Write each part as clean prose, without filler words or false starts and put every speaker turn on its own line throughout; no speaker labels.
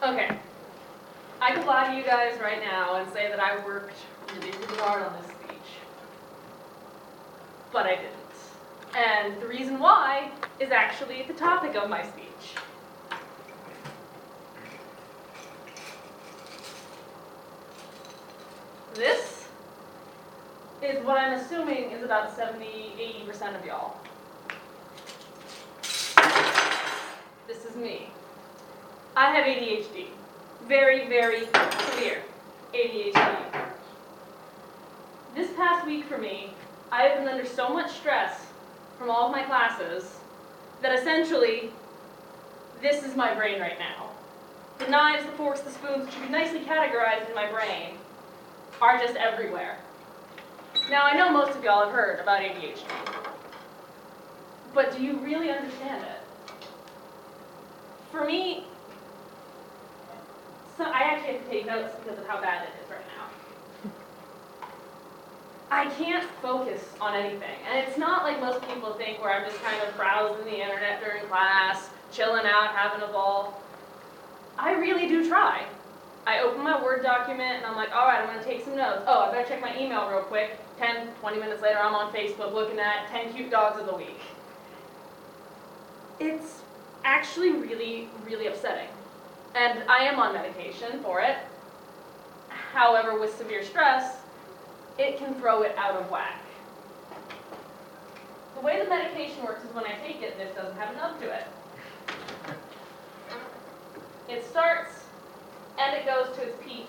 Okay, I could lie to you guys right now and say that I worked really, really hard on this speech. But I didn't. And the reason why is actually the topic of my speech. This is what I'm assuming is about 70–80% of y'all. This is me. I have ADHD. Very, very severe ADHD. This past week for me, I have been under so much stress from all of my classes that essentially, this is my brain right now. The knives, the forks, the spoons, which should be nicely categorized in my brain, are just everywhere. Now, I know most of y'all have heard about ADHD, but do you really understand it? For me, I actually have to take notes because of how bad it is right now. I can't focus on anything, and it's not like most people think where I'm just kind of browsing the internet during class, chilling out, having a ball. I really do try. I open my Word document and I'm like, all right, I'm going to take some notes. Oh, I better check my email real quick. 10, 20 minutes later, I'm on Facebook looking at 10 cute dogs of the week. It's actually really, really upsetting. And I am on medication for it. However, with severe stress, it can throw it out of whack. The way the medication works is when I take it, this doesn't have a nub to it. It starts, and it goes to its peak,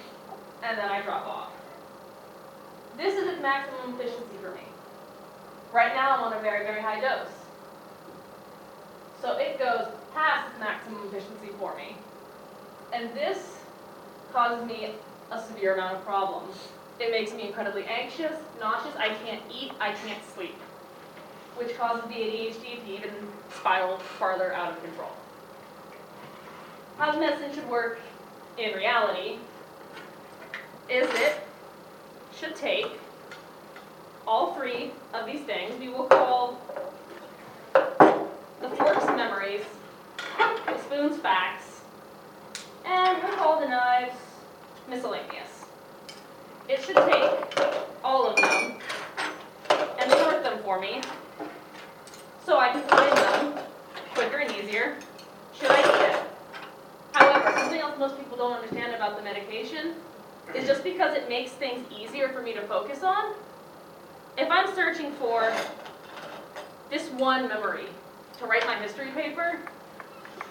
and then I drop off. This is its maximum efficiency for me. Right now, I'm on a very, very high dose. So it goes past its maximum efficiency for me. And this causes me a severe amount of problems. It makes me incredibly anxious, nauseous, I can't eat, I can't sleep, which causes the ADHD to even spiral farther out of control. How the medicine should work in reality is it should take all three of these things, we will call the forks memories, the spoons facts, and we'll call the knives miscellaneous. It should take all of them and sort them for me so I can find them quicker and easier should I need it. However, something else most people don't understand about the medication is just because it makes things easier for me to focus on, if I'm searching for this one memory to write my history paper,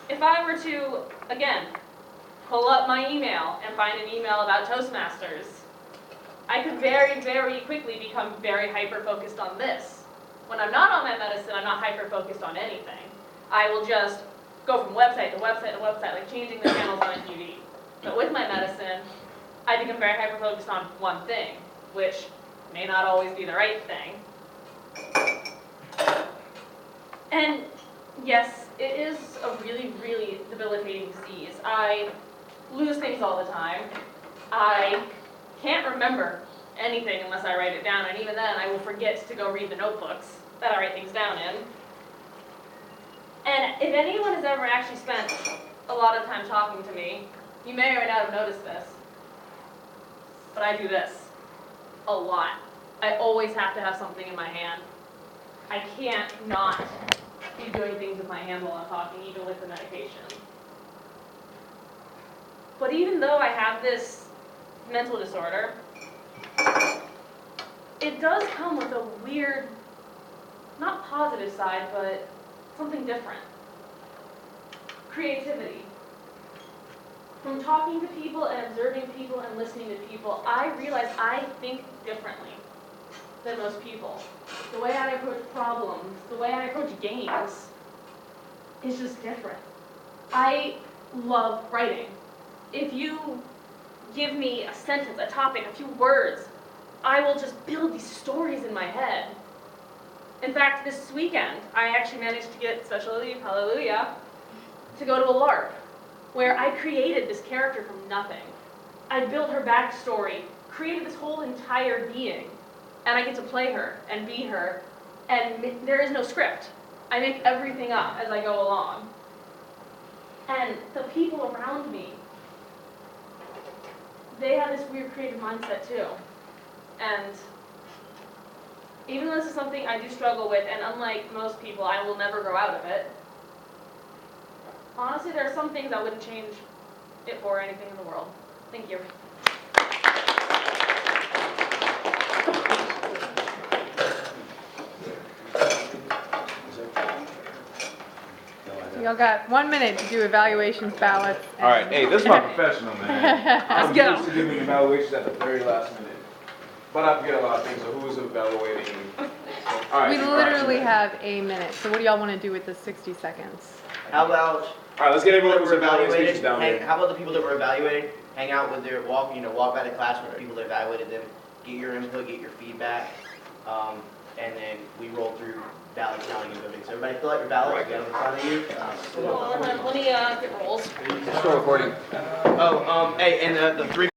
if I were to, again, pull up my email and find an email about Toastmasters, I could very, very quickly become very hyper-focused on this. When I'm not on my medicine, I'm not hyper-focused on anything. I will just go from website to website to website, like changing the channels on a TV. But with my medicine, I become very hyper-focused on one thing, which may not always be the right thing. And yes, it is a really, really debilitating disease. I lose things all the time. I can't remember anything unless I write it down, and even then I will forget to go read the notebooks that I write things down in. And if anyone has ever actually spent a lot of time talking to me, you may or may not have noticed this, but I do this a lot. I always have to have something in my hand. I can't not be doing things with my hand while I'm talking, even with the medication. But even though I have this mental disorder, it does come with a weird, not positive side, but something different. Creativity. From talking to people and observing people and listening to people, I realize I think differently than most people. The way I approach problems, the way I approach games is just different. I love writing. If you give me a sentence, a topic, a few words, I will just build these stories in my head. In fact, this weekend, I actually managed to get Special Leave, hallelujah, to go to a LARP, where I created this character from nothing. I built her backstory, created this whole entire being, and I get to play her and be her, and there is no script. I make everything up as I go along. And the people around me they have this weird creative mindset too. And even though this is something I do struggle with, and unlike most people, I will never grow out of it. Honestly, there are some things I wouldn't change it for anything in the world. Thank you.
Y'all got 1 minute to do evaluations, ballots.
All right, hey, this is my professional, man. I'm
go.
used to doing evaluations at the very last minute. But I forget a lot of things, so who's evaluating? All right.
We literally have a minute, so what do y'all want to do with the 60 seconds?
How about
All right, let's get everyone
people
who's
that were
evaluating speeches
evaluated?
down here.
How about the people that were evaluated? Hang out with their walk by the class with the people that evaluated them. Get your input, get your feedback, and then we roll through ballot counting and voting. So everybody fill out your ballots. Get them in front of you.
Hold on, let me get rolls.
Still recording.
Hey, and the three